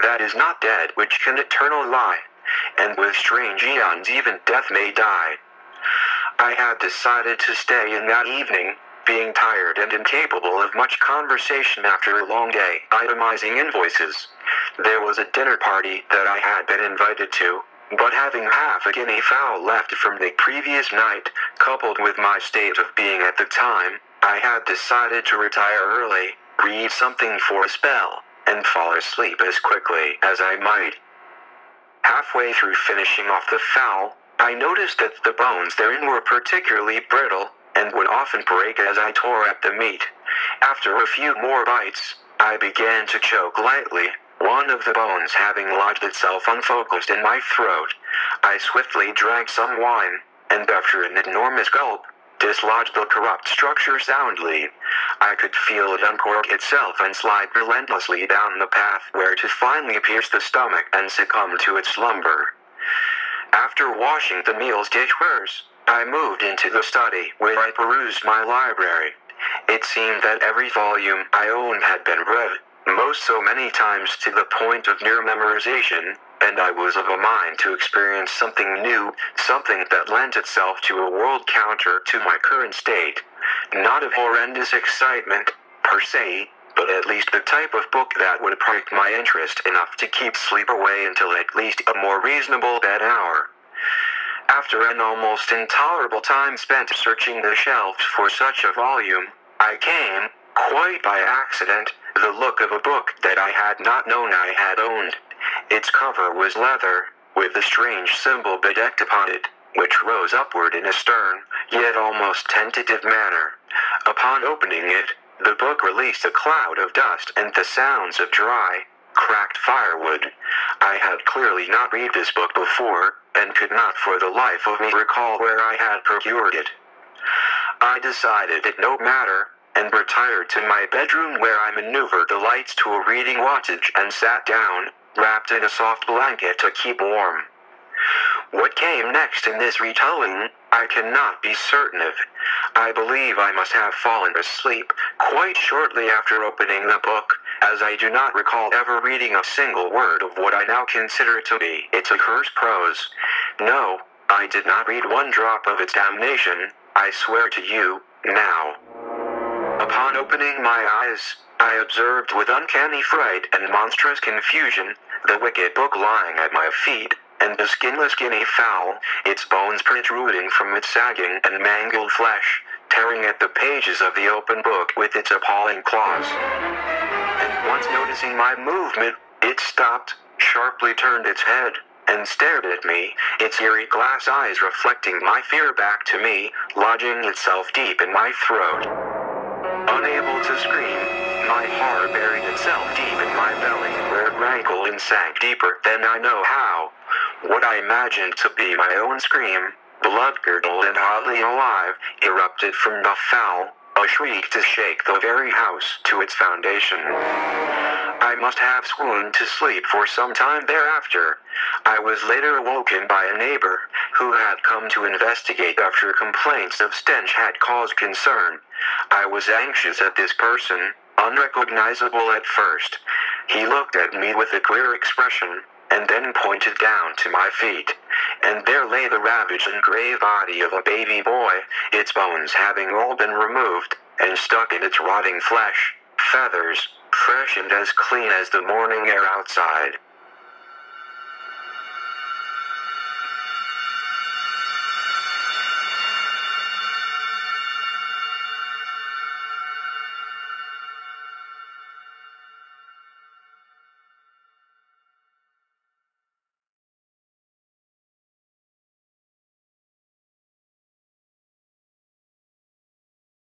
that is not dead which can eternal lie, and with strange eons even death may die. I had decided to stay in that evening, being tired and incapable of much conversation after a long day itemizing invoices. There was a dinner party that I had been invited to, but having half a guinea fowl left from the previous night, coupled with my state of being at the time, I had decided to retire early, read something for a spell, and fall asleep as quickly as I might. Halfway through finishing off the fowl, I noticed that the bones therein were particularly brittle, and would often break as I tore at the meat. After a few more bites, I began to choke lightly, one of the bones having lodged itself unfocused in my throat. I swiftly drank some wine, and after an enormous gulp, dislodged the corrupt structure soundly. I could feel it uncork itself and slide relentlessly down the path where to finally pierce the stomach and succumb to its slumber. After washing the meal's dishwares, I moved into the study where I perused my library. It seemed that every volume I owned had been read, most so many times to the point of near memorization, and I was of a mind to experience something new, something that lent itself to a world counter to my current state. Not of horrendous excitement, per se, but at least the type of book that would prick my interest enough to keep sleep away until at least a more reasonable bed hour. After an almost intolerable time spent searching the shelves for such a volume, I came, quite by accident, the look of a book that I had not known I had owned. Its cover was leather, with a strange symbol bedecked upon it, which rose upward in a stern, yet almost tentative manner. Upon opening it, the book released a cloud of dust and the sounds of dry, cracked firewood. I had clearly not read this book before, and could not for the life of me recall where I had procured it. I decided it no matter, and retired to my bedroom where I maneuvered the lights to a reading wattage and sat down, wrapped in a soft blanket to keep warm. What came next in this retelling, I cannot be certain of. I believe I must have fallen asleep quite shortly after opening the book, as I do not recall ever reading a single word of what I now consider to be its accursed prose. No, I did not read one drop of its damnation, I swear to you, now. Upon opening my eyes, I observed with uncanny fright and monstrous confusion the wicked book lying at my feet, and the skinless guinea fowl, its bones protruding from its sagging and mangled flesh, tearing at the pages of the open book with its appalling claws. And once noticing my movement, it stopped, sharply turned its head, and stared at me, its eerie glass eyes reflecting my fear back to me, lodging itself deep in my throat. Unable to scream, my horror buried itself deep in my belly, where it rankled and sank deeper than I know how. What I imagined to be my own scream, blood-curdled and hotly alive, erupted from the fowl, a shriek to shake the very house to its foundation. I must have swooned to sleep for some time thereafter. I was later awoken by a neighbor, who had come to investigate after complaints of stench had caused concern. I was anxious at this person, unrecognizable at first. He looked at me with a queer expression, and then pointed down to my feet, and there lay the ravaged and gray body of a baby boy, its bones having all been removed, and stuck in its rotting flesh, feathers, fresh and as clean as the morning air outside.